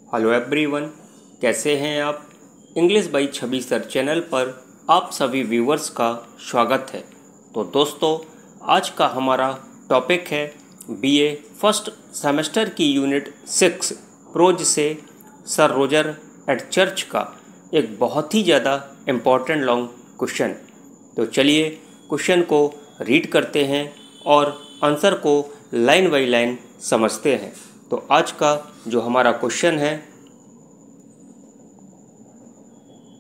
Hello everyone, कैसे हैं आप। English by Chhavi sir channel पर आप सभी व्यूवर्स का स्वागत है। तो दोस्तों, आज का हमारा टॉपिक है बीए फर्स्ट सेमेस्टर की यूनिट 6 प्रोज से सर रोजर एट चर्च का एक बहुत ही ज़्यादा इम्पॉर्टेंट लॉन्ग क्वेश्चन। तो चलिए क्वेश्चन को रीड करते हैं और आंसर को लाइन बाई लाइन समझते हैं। तो आज का जो हमारा क्वेश्चन है,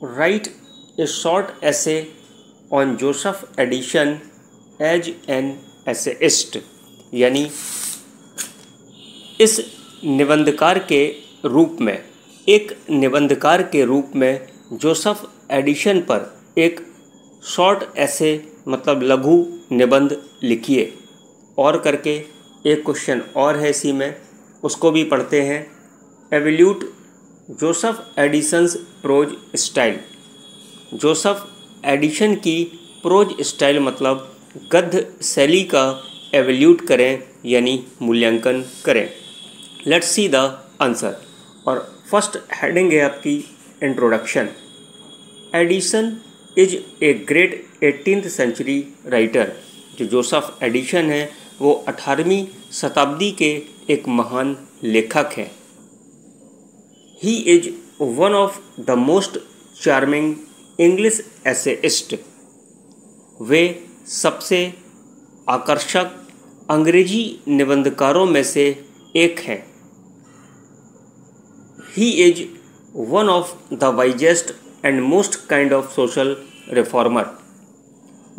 write a short essay on Joseph Addison as an essayist, यानी इस निबंधकार के रूप में, एक निबंधकार के रूप में जोसेफ एडिसन पर एक शॉर्ट ऐसे मतलब लघु निबंध लिखिए। और करके एक क्वेश्चन और है इसी में, उसको भी पढ़ते हैं। Evaluate Joseph Addison's prose style. Joseph Addison की प्रोज स्टाइल मतलब गद्य शैली का एवोल्यूट करें यानी मूल्यांकन करें। Let's see the answer. और फर्स्ट हेडिंग है आपकी introduction. Addison is a great 18th century writer. जो जोसेफ एडिसन है वो 18वीं शताब्दी के एक महान लेखक हैं। He is one of the most charming English essayist. वे सबसे आकर्षक अंग्रेजी निबंधकारों में से एक हैं। He is one of the wisest and most kind of social reformer.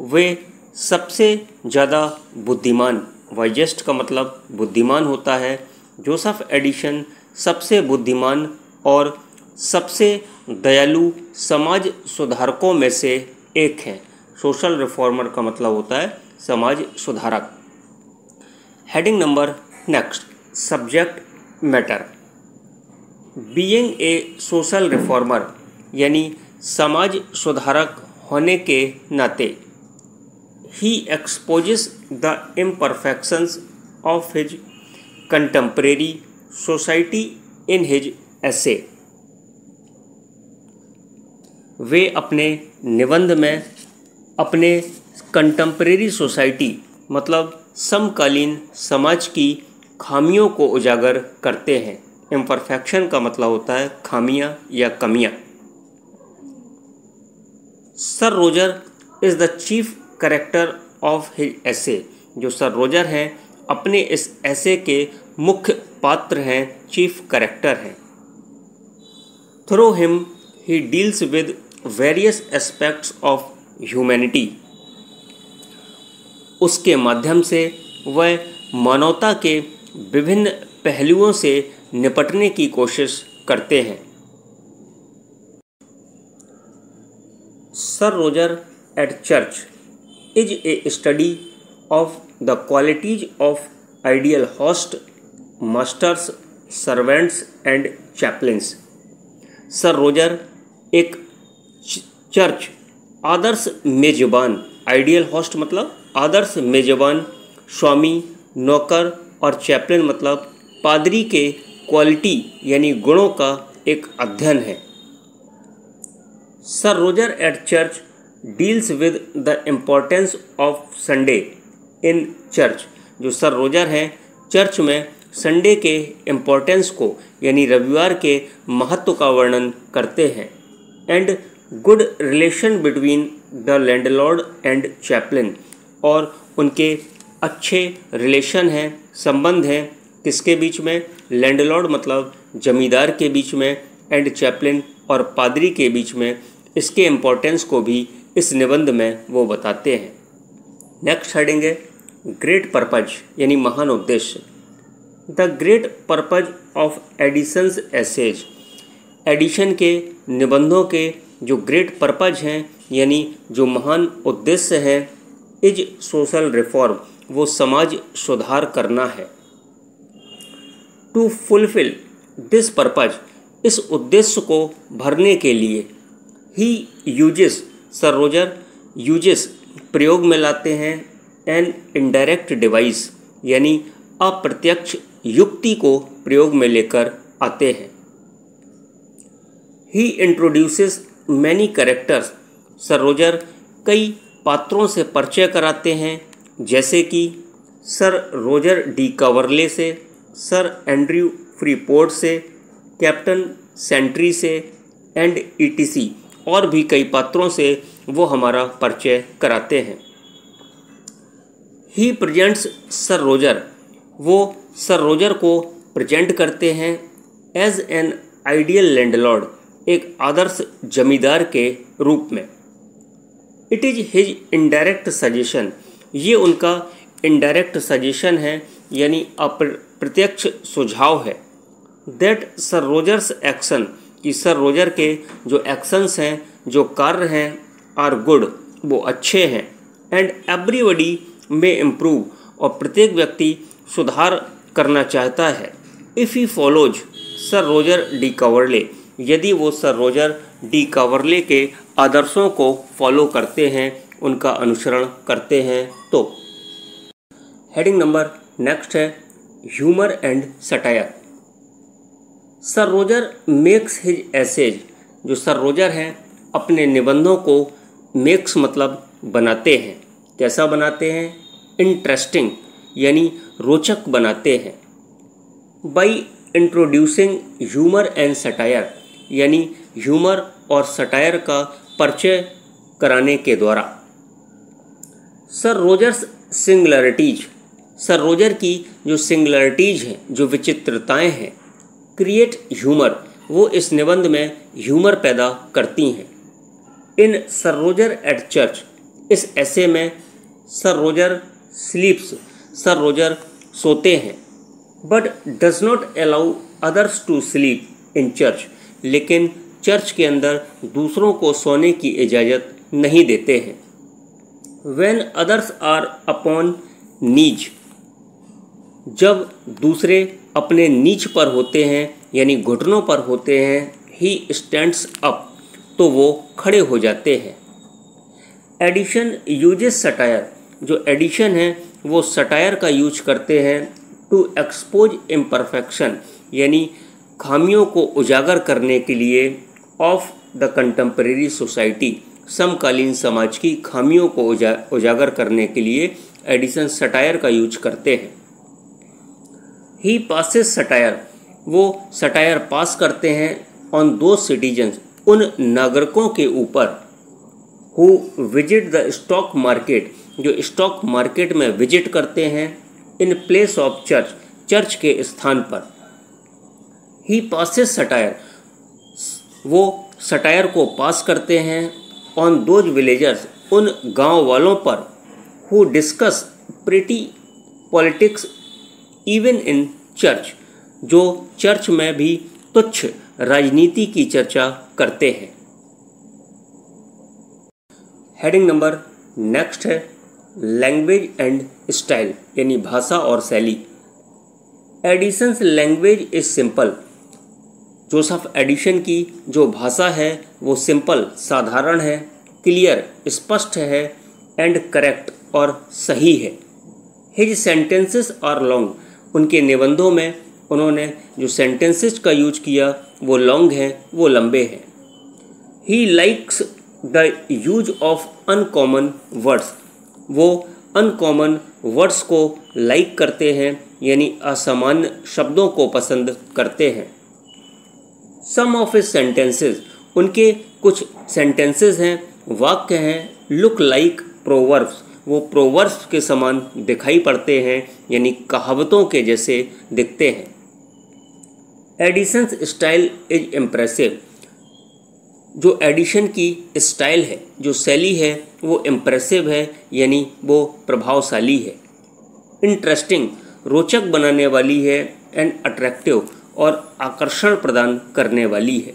वे सबसे ज़्यादा बुद्धिमान, वाइजेस्ट का मतलब बुद्धिमान होता है। जोसेफ एडिसन सबसे बुद्धिमान और सबसे दयालु समाज सुधारकों में से एक हैं। सोशल रिफॉर्मर का मतलब होता है समाज सुधारक। Heading number next, subject matter. Being a social reformer यानी समाज सुधारक होने के नाते he exposes the imperfections of his contemporary society in his essay। वे अपने निबंध में अपने कंटेम्परेरी सोसाइटी मतलब समकालीन समाज की खामियों को उजागर करते हैं। इम्परफेक्शन का मतलब होता है खामियां या कमियां। Sir Roger is the chief character of his ऐसे। जो सर रोजर हैं अपने इस ऐसे के मुख्य पात्र हैं, चीफ कैरेक्टर हैं। Through him he deals with various aspects of humanity. उसके माध्यम से वह मानवता के विभिन्न पहलुओं से निपटने की कोशिश करते हैं। Sir Roger at church is a study of the qualities of ideal host, masters, servants and chaplains। Sir Roger एक चर्च आदर्श मेजबान, आइडियल होस्ट मतलब आदर्श मेजबान, स्वामी, नौकर और चैपलिन मतलब पादरी के क्वालिटी यानी गुणों का एक अध्ययन है। Sir Roger at church deals with the importance of Sunday in church. जो सर रोजर हैं चर्च में संडे के इम्पोर्टेंस को यानी रविवार के महत्व का वर्णन करते हैं। And good relation between the landlord and chaplain, और उनके अच्छे रिलेशन हैं, संबंध हैं किसके बीच में, लैंडलॉर्ड मतलब जमींदार के बीच में, एंड चैपलिन और पादरी के बीच में। इसके इम्पोर्टेंस को भी इस निबंध में वो बताते हैं। नेक्स्ट हेडिंग है ग्रेट पर्पज यानी महान उद्देश्य। The great purpose of Addison's essays. Addison के निबंधों के जो ग्रेट पर्पज हैं यानी जो महान उद्देश्य हैं, इज सोशल रिफॉर्म, वो समाज सुधार करना है। टू फुलफिल दिस पर्पज, इस उद्देश्य को भरने के लिए, he uses, sir Roger uses प्रयोग में लाते हैं, एन इनडायरेक्ट डिवाइस यानी अप्रत्यक्ष युक्ति को प्रयोग में लेकर आते हैं। He introduces many characters. Sir Roger कई पात्रों से परिचय कराते हैं, जैसे कि सर रोजर डी कवर्ले से, सर एंड्रयू फ्रीपोर्ट से, कैप्टन सेंट्री से एंड ईटीसी और भी कई पात्रों से वो हमारा परिचय कराते हैं। ही प्रेजेंट्स सर रोजर, वो सर रोजर को प्रेजेंट करते हैं एज एन आइडियल लैंडलॉर्ड, एक आदर्श जमींदार के रूप में। It is his indirect suggestion, ये उनका इनडायरेक्ट सजेशन है यानी अप्रत्यक्ष सुझाव है। दैट सर रोजर्स एक्शन, कि सर रोजर के जो एक्शंस हैं, जो कार्य हैं, आर गुड, वो अच्छे हैं। एंड एवरीबडी में इम्प्रूव, और प्रत्येक व्यक्ति सुधार करना चाहता है। If he follows sir Roger de Coverley, यदि वो सर रोजर डी कवर्ले के आदर्शों को फॉलो करते हैं, उनका अनुसरण करते हैं तो। हेडिंग नंबर नेक्स्ट है humour and satire. Sir Roger makes his essays, जो सर रोजर हैं अपने निबंधों को मेक्स मतलब बनाते हैं। कैसा बनाते हैं? इंटरेस्टिंग यानी रोचक बनाते हैं। By introducing humour and satire, यानी ह्यूमर और सटायर का परिचय कराने के द्वारा। Sir Rogers singularities, sir Roger की जो सिंगुलरिटीज हैं, जो विचित्रताएं हैं, क्रिएट ह्यूमर, वो इस निबंध में ह्यूमर पैदा करती हैं। In Sir Roger at church, इस ऐसे में Sir Roger sleeps, Sir Roger सोते हैं। But does not allow others to sleep in church, लेकिन चर्च के अंदर दूसरों को सोने की इजाज़त नहीं देते हैं। When others are upon नीच, जब दूसरे अपने नीच पर होते हैं यानी घुटनों पर होते हैं, ही स्टैंड्स अप, तो वो खड़े हो जाते हैं। एडिशन यूजेस सटायर, जो एडिशन है वो सटायर का यूज करते हैं टू एक्सपोज इम्परफेक्शन, यानी खामियों को उजागर करने के लिए, ऑफ द कंटेम्परेरी सोसाइटी, समकालीन समाज की खामियों को उजागर करने के लिए एडिशन सटायर का यूज करते हैं। ही पासेस सटायर, वो सटायर पास करते हैं ऑन दो सिटीजन्स, उन नागरिकों के ऊपर, who visit the stock market, जो स्टॉक मार्केट में विजिट करते हैं, in place of church, church के स्थान पर। ही पासेस सटायर, वो सटायर को पास करते हैं ऑन दोज विलेजर्स, उन गांव वालों पर, who discuss petty politics even in church, जो चर्च में भी तुच्छ राजनीति की चर्चा करते हैं। हेडिंग नंबर नेक्स्ट है लैंग्वेज एंड स्टाइल, यानी भाषा और शैली। Addison's language is simple, Joseph Addison की जो भाषा है वो सिंपल साधारण है, क्लियर स्पष्ट है, एंड करेक्ट और सही है। हिज सेंटेंसेस आर लॉन्ग, उनके निबंधों में उन्होंने जो सेंटेंसेस का यूज किया वो लॉन्ग हैं, वो लंबे हैं। He likes the use of uncommon words, वो अनकॉमन वर्ड्स को लाइक करते हैं यानी असामान्य शब्दों को पसंद करते हैं। सम ऑफ हिज सेंटेंसेस, उनके कुछ सेंटेंसेस हैं, वाक्य हैं, लुक लाइक प्रोवर्ब्स, वो प्रोवर्ब्स के समान दिखाई पड़ते हैं यानी कहावतों के जैसे दिखते हैं। एडिशंस स्टाइल इज इम्प्रेसिव, जो एडिशन की स्टाइल है, जो शैली है, वो इम्प्रेसिव है यानी वो प्रभावशाली है। इंटरेस्टिंग, रोचक बनाने वाली है, एंड अट्रैक्टिव, और आकर्षण प्रदान करने वाली है।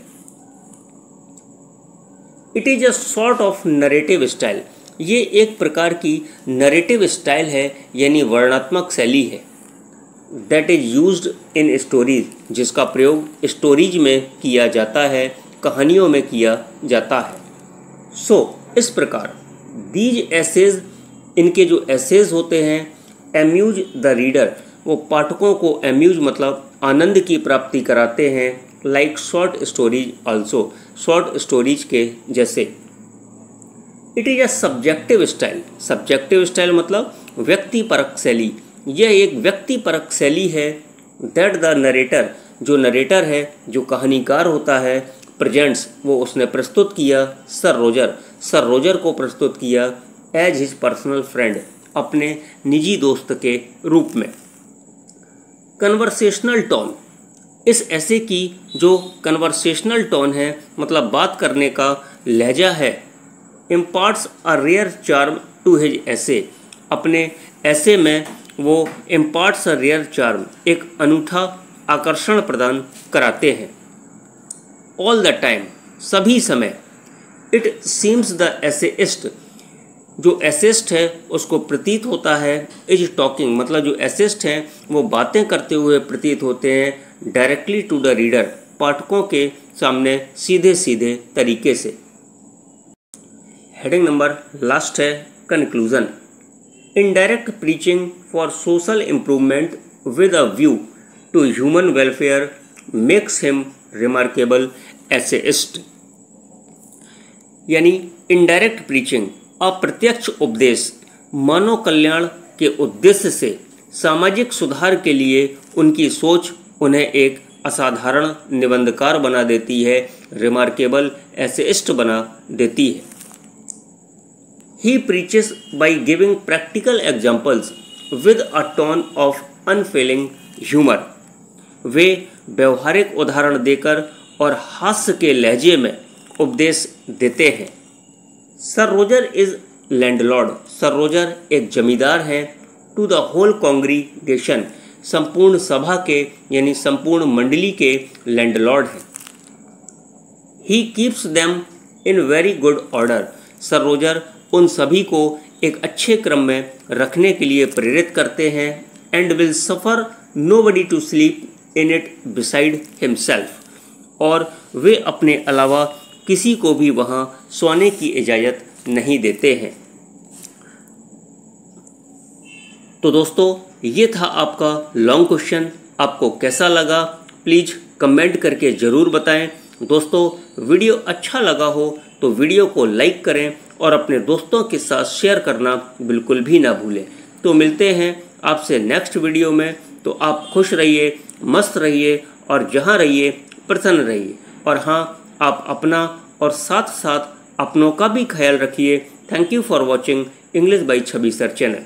It is a sort of narrative style, ये एक प्रकार की नरेटिव स्टाइल है यानी वर्णनात्मक शैली है। That is used in stories, जिसका प्रयोग स्टोरीज में किया जाता है, कहानियों में किया जाता है। इस प्रकार दीज एसेज, इनके जो एसेज होते हैं, एम्यूज द रीडर, वो पाठकों को एम्यूज मतलब आनंद की प्राप्ति कराते हैं, like short stories also, short stories के जैसे। It is a subjective style, subjective style मतलब व्यक्तिपरक शैली। यह एक व्यक्तिपरक शैली है। दैट द नरेटर, जो नरेटर है, जो कहानीकार होता है, प्रेजेंट्स, वो उसने प्रस्तुत किया, सर रोजर को प्रस्तुत किया एज हिज पर्सनल फ्रेंड, अपने निजी दोस्त के रूप में। कन्वर्सेशनल टोन, इस ऐसे की जो कन्वर्सेशनल टोन है मतलब बात करने का लहजा है, imparts a rare charm to his essay, अपने ऐसे में वो इम्पार्ट्स अ रेयर चार्म, एक अनूठा आकर्षण प्रदान कराते हैं। ऑल द टाइम, सभी समय। इट सीम्स द एसेइस्ट, जो एसेइस्ट है उसको प्रतीत होता है, इज टॉकिंग मतलब जो एसेइस्ट हैं वो बातें करते हुए प्रतीत होते हैं, डायरेक्टली टू द रीडर, पाठकों के सामने सीधे सीधे तरीके से। हेडिंग नंबर लास्ट है conclusion. Indirect preaching for social improvement with a view to human welfare makes him remarkable essayist. यानी इनडायरेक्ट प्रीचिंग, अप्रत्यक्ष उपदेश, मानव कल्याण के उद्देश्य से सामाजिक सुधार के लिए उनकी सोच उन्हें एक असाधारण निबंधकार बना देती है, रिमार्केबल एसेइस्ट बना देती है। He preaches by giving practical examples with a tone of unfailing humor. वे व्यवहारिक उदाहरण देकर और हास्य के लहजे में उपदेश देते हैं। Sir Roger is landlord, sir Roger एक जमींदार हैं। टू द होल कॉन्ग्रीगेशन, संपूर्ण सभा के यानी संपूर्ण मंडली के लैंडलॉर्ड हैं। He keeps them in very good order, sir Roger उन सभी को एक अच्छे क्रम में रखने के लिए प्रेरित करते हैं। And will suffer nobody to sleep in it beside himself, और वे अपने अलावा किसी को भी वहाँ सोने की इजाज़त नहीं देते हैं। तो दोस्तों ये था आपका लॉन्ग क्वेश्चन। आपको कैसा लगा प्लीज़ कमेंट करके ज़रूर बताएं। दोस्तों वीडियो अच्छा लगा हो तो वीडियो को लाइक करें और अपने दोस्तों के साथ शेयर करना बिल्कुल भी ना भूलें। तो मिलते हैं आपसे नेक्स्ट वीडियो में। तो आप खुश रहिए, मस्त रहिए और जहाँ रहिए प्रसन्न रहिए। और हाँ, आप अपना और साथ साथ अपनों का भी ख्याल रखिए। Thank you for watching English by Chhavi sir channel.